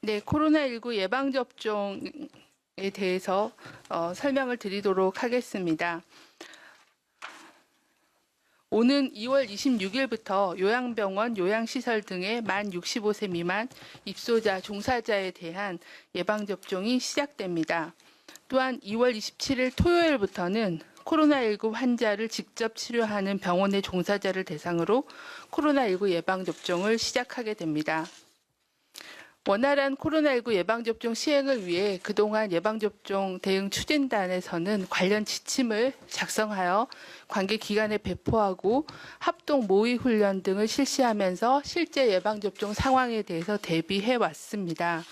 네, 코로나19 예방접종에 대해서 설명을 드리도록 하겠습니다. 오는 2월 26일부터 요양병원, 요양시설 등의 만 65세 미만 입소자, 종사자에 대한 예방접종이 시작됩니다. 또한 2월 27일 토요일부터는 코로나19 환자를 직접 치료하는 병원의 종사자를 대상으로 코로나19 예방접종을 시작하게 됩니다. 원활한 코로나19 예방접종 시행을 위해 그동안 예방접종 대응 추진단에서는 관련 지침을 작성하여 관계기관에 배포하고 합동 모의 훈련 등을 실시하면서 실제 예방접종 상황에 대해서 대비해 왔습니다.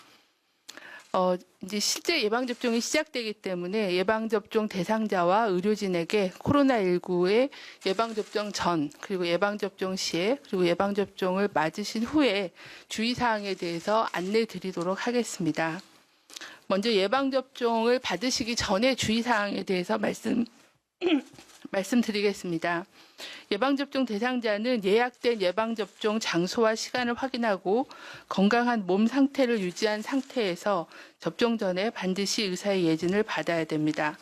이제 실제 예방접종이 시작되기 때문에 예방접종 대상자와 의료진에게 코로나19의 예방접종 전, 그리고 예방접종 시에, 그리고 예방접종을 맞으신 후에 주의사항에 대해서 안내 드리도록 하겠습니다. 먼저 예방접종을 받으시기 전에 주의사항에 대해서 말씀드리겠습니다. 예방접종 대상자는 예약된 예방접종 장소와 시간을 확인하고 건강한 몸 상태를 유지한 상태에서 접종 전에 반드시 의사의 예진을 받아야 됩니다.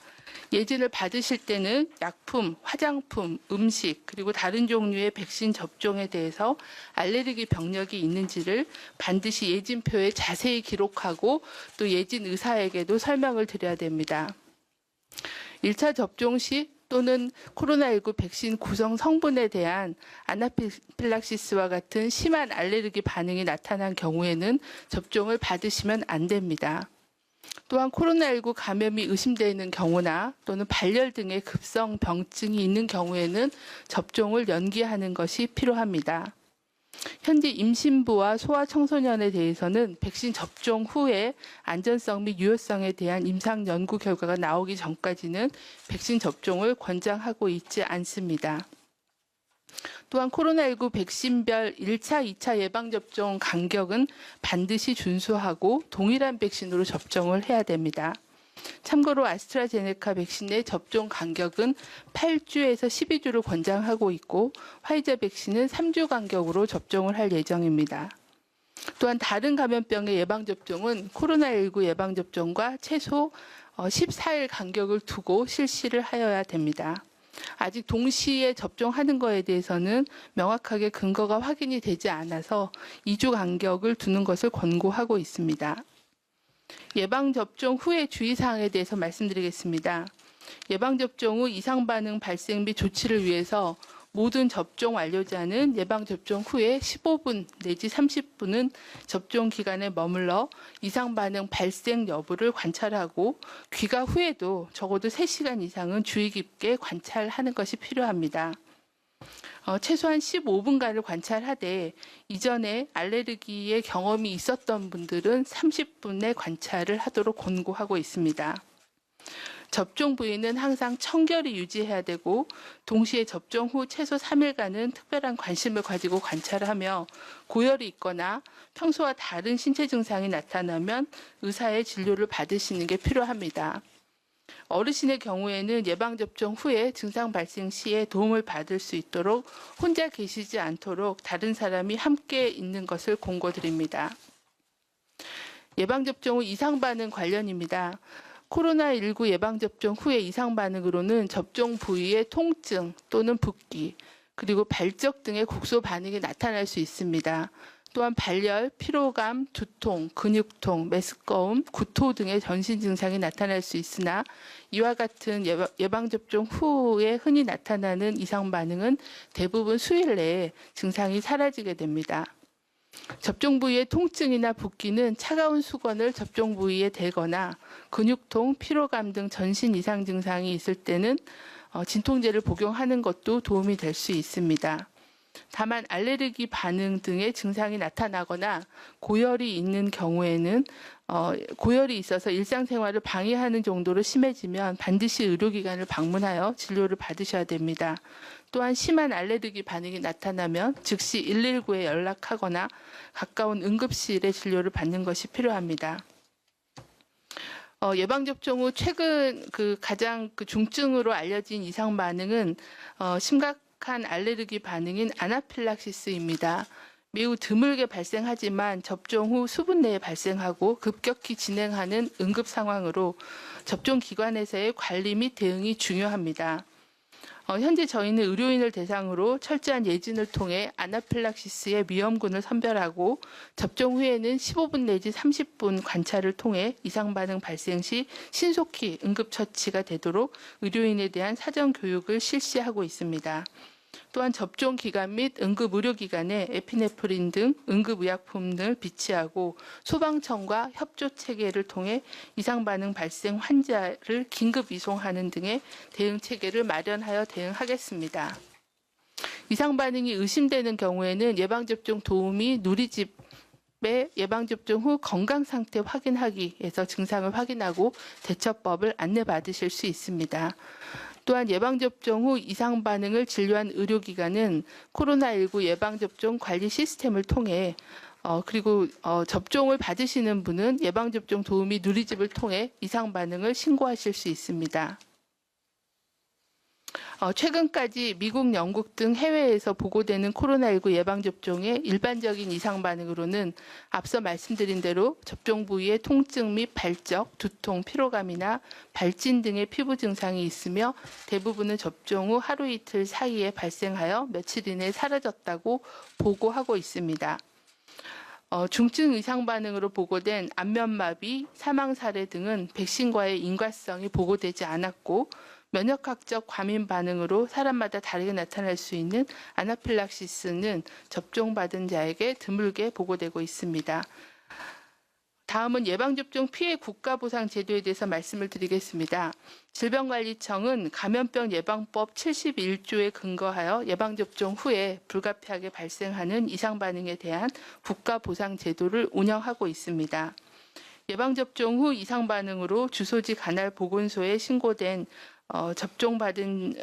예진을 받으실 때는 약품, 화장품, 음식, 그리고 다른 종류의 백신 접종에 대해서 알레르기 병력이 있는지를 반드시 예진표에 자세히 기록하고 또 예진 의사에게도 설명을 드려야 됩니다. 1차 접종 시 또는 코로나19 백신 구성 성분에 대한 아나필락시스와 같은 심한 알레르기 반응이 나타난 경우에는 접종을 받으시면 안 됩니다. 또한 코로나19 감염이 의심되는 경우나 또는 발열 등의 급성 병증이 있는 경우에는 접종을 연기하는 것이 필요합니다. 현재 임신부와 소아청소년에 대해서는 백신 접종 후에 안전성 및 유효성에 대한 임상 연구 결과가 나오기 전까지는 백신 접종을 권장하고 있지 않습니다. 또한 코로나19 백신별 1차, 2차 예방접종 간격은 반드시 준수하고 동일한 백신으로 접종을 해야 됩니다. 참고로 아스트라제네카 백신의 접종 간격은 8주에서 12주를 권장하고 있고 화이자 백신은 3주 간격으로 접종을 할 예정입니다. 또한 다른 감염병의 예방접종은 코로나19 예방접종과 최소 14일 간격을 두고 실시를 하여야 됩니다. 아직 동시에 접종하는 것에 대해서는 명확하게 근거가 확인이 되지 않아서 2주 간격을 두는 것을 권고하고 있습니다. 예방접종 후의 주의사항에 대해서 말씀드리겠습니다. 예방접종 후 이상반응 발생 및 조치를 위해서 모든 접종 완료자는 예방접종 후에 15분 내지 30분은 접종 기간에 머물러 이상반응 발생 여부를 관찰하고 귀가 후에도 적어도 3시간 이상은 주의 깊게 관찰하는 것이 필요합니다. 최소한 15분간을 관찰하되 이전에 알레르기의 경험이 있었던 분들은 30분의 관찰을 하도록 권고하고 있습니다. 접종 부위는 항상 청결히 유지해야 되고 동시에 접종 후 최소 3일간은 특별한 관심을 가지고 관찰하며 고열이 있거나 평소와 다른 신체 증상이 나타나면 의사의 진료를 받으시는 게 필요합니다. 어르신의 경우에는 예방접종 후에 증상 발생 시에 도움을 받을 수 있도록 혼자 계시지 않도록 다른 사람이 함께 있는 것을 권고드립니다. 예방접종 후 이상반응 관련입니다. 코로나19 예방접종 후의 이상반응으로는 접종 부위의 통증 또는 붓기, 그리고 발적 등의 국소 반응이 나타날 수 있습니다. 또한 발열, 피로감, 두통, 근육통, 메스꺼움, 구토 등의 전신 증상이 나타날 수 있으나 이와 같은 예방접종 후에 흔히 나타나는 이상 반응은 대부분 수일 내에 증상이 사라지게 됩니다. 접종 부위의 통증이나 붓기는 차가운 수건을 접종 부위에 대거나 근육통, 피로감 등 전신 이상 증상이 있을 때는 진통제를 복용하는 것도 도움이 될 수 있습니다. 다만 알레르기 반응 등의 증상이 나타나거나 고열이 있는 경우에는 고열이 있어서 일상생활을 방해하는 정도로 심해지면 반드시 의료기관을 방문하여 진료를 받으셔야 됩니다. 또한 심한 알레르기 반응이 나타나면 즉시 119에 연락하거나 가까운 응급실에 진료를 받는 것이 필요합니다. 예방접종 후 최근 가장 중증으로 알려진 이상 반응은 심각한 알레르기 반응인 아나필락시스입니다. 매우 드물게 발생하지만 접종 후 수분 내에 발생하고 급격히 진행하는 응급 상황으로 접종 기관에서의 관리 및 대응이 중요합니다. 현재 저희는 의료인을 대상으로 철저한 예진을 통해 아나필락시스의 위험군을 선별하고 접종 후에는 15분 내지 30분 관찰을 통해 이상 반응 발생 시 신속히 응급처치가 되도록 의료인에 대한 사전 교육을 실시하고 있습니다. 또한 접종 기간 및 응급 의료기관에 에피네프린 등 응급의약품 등을 비치하고 소방청과 협조 체계를 통해 이상 반응 발생 환자를 긴급 이송하는 등의 대응 체계를 마련하여 대응하겠습니다. 이상 반응이 의심되는 경우에는 예방접종 도우미 누리집의 예방접종 후 건강 상태 확인하기에서 증상을 확인하고 대처법을 안내받으실 수 있습니다. 또한 예방접종 후 이상 반응을 진료한 의료기관은 코로나19 예방접종 관리 시스템을 통해 그리고 접종을 받으시는 분은 예방접종 도우미 누리집을 통해 이상 반응을 신고하실 수 있습니다. 최근까지 미국, 영국 등 해외에서 보고되는 코로나19 예방접종의 일반적인 이상 반응으로는 앞서 말씀드린 대로 접종 부위의 통증 및 발적, 두통, 피로감이나 발진 등의 피부 증상이 있으며 대부분은 접종 후 하루 이틀 사이에 발생하여 며칠 이내에 사라졌다고 보고하고 있습니다. 중증 이상 반응으로 보고된 안면마비, 사망 사례 등은 백신과의 인과성이 보고되지 않았고 면역학적 과민 반응으로 사람마다 다르게 나타날 수 있는 아나필락시스는 접종받은 자에게 드물게 보고되고 있습니다. 다음은 예방접종 피해 국가보상 제도에 대해서 말씀을 드리겠습니다. 질병관리청은 감염병 예방법 71조에 근거하여 예방접종 후에 불가피하게 발생하는 이상 반응에 대한 국가보상 제도를 운영하고 있습니다. 예방접종 후 이상 반응으로 주소지 관할 보건소에 신고된 접종받은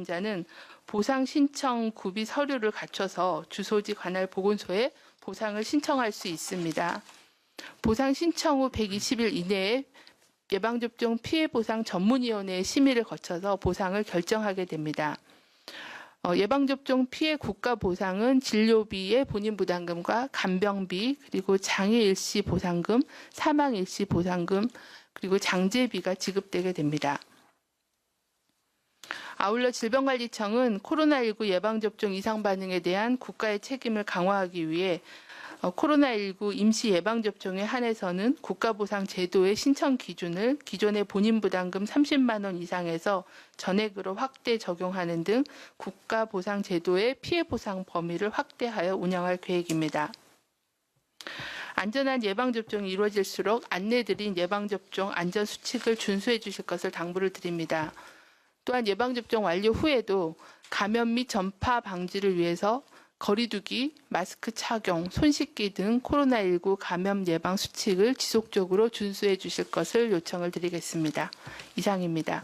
자는 보상 신청 구비 서류를 갖춰서 주소지 관할 보건소에 보상을 신청할 수 있습니다. 보상 신청 후 120일 이내에 예방접종 피해보상 전문위원회의 심의를 거쳐서 보상을 결정하게 됩니다. 예방접종 피해 국가보상은 진료비의 본인 부담금과 간병비, 그리고 장애 일시 보상금, 사망 일시 보상금, 그리고 장제비가 지급되게 됩니다. 아울러 질병관리청은 코로나19 예방접종 이상 반응에 대한 국가의 책임을 강화하기 위해 코로나19 임시 예방접종에 한해서는 국가보상 제도의 신청 기준을 기존의 본인 부담금 30만 원 이상에서 전액으로 확대 적용하는 등 국가보상 제도의 피해 보상 범위를 확대하여 운영할 계획입니다. 안전한 예방접종이 이루어질수록 안내드린 예방접종 안전수칙을 준수해 주실 것을 당부를 드립니다. 또한 예방접종 완료 후에도 감염 및 전파 방지를 위해서 거리두기, 마스크 착용, 손 씻기 등 코로나19 감염 예방 수칙을 지속적으로 준수해 주실 것을 요청을 드리겠습니다. 이상입니다.